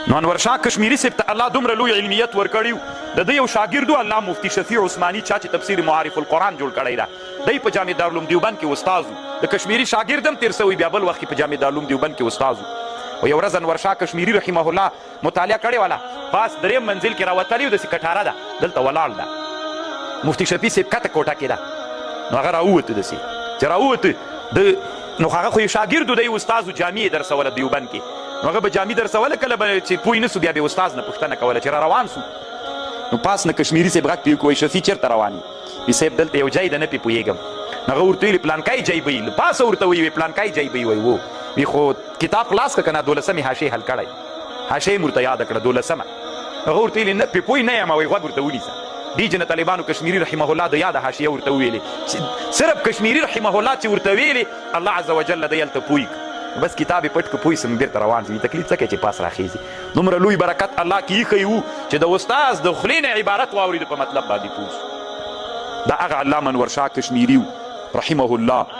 نو انور شاه کشمیری صاحب ته الله دومره لوی علمیت ورکړی د ده یو شاګرد الله مفتی شفیع عثماني چا چې تفسیر معارف القرآن جوړ کړی ده دی په جامع دارالعلوم دیوبند کې استاد و د کشمیری شاګرد هم تېر سوی بیا بل وخت کې په جامع دارالعلوم دیوبند کې استاد و یو ورځ انور شاه کشمیری رحمه الله مطالعه کړې وله پاس درېیم منزل کې راوتلی و داسې کټاره ده دلته ولاړ ده مفتی شفیع صاحب کته کوټه کې ده نو هغه راووته داسې چې راووته نو هغه خو یې شاګرد و دی استاد و جامع یې درسوله دیوبند کې نو هغه به جامع درسوله کله به چې پوه نه سو بیا به استاد نه پوښتنه کوله چې را روان سو نو پاس نه کشمیري صاحب غږ پې وکړو شفیع چېرته روان یې وي صاحب دلته یو ځای ده نه پې پوهېږم نو هغه ورته ویلي پلانکای ځای به یي پاسه ورته ویي پلانکای ځای به یي وایي وی خو کتاب خلاص که که نه 12مې حاشیې حل کړی حاشیې یې ورته یاده کړه 12مه هغه ورته ویلي نه پې پوه نه یم وایي غوږ ورته ونیسه دې جنه طالبانو کشمیري رحمه الله د یاده حاشیه ورته وویلې صرف کشمیري رحمه الله چې ورته ویلې الله عز وجل دی هلته پوه بس کتاب یې پټ که پوه سم بیرته روان شي تکلیف څه کوي چې پاس راخیږي دومره لوی برکت الله کې ایښی و چې د استاز د خولې نه عبارت واورېده په مطلب باندې پوه دا هغه علامه انور شاه کشمیري و رحمه الله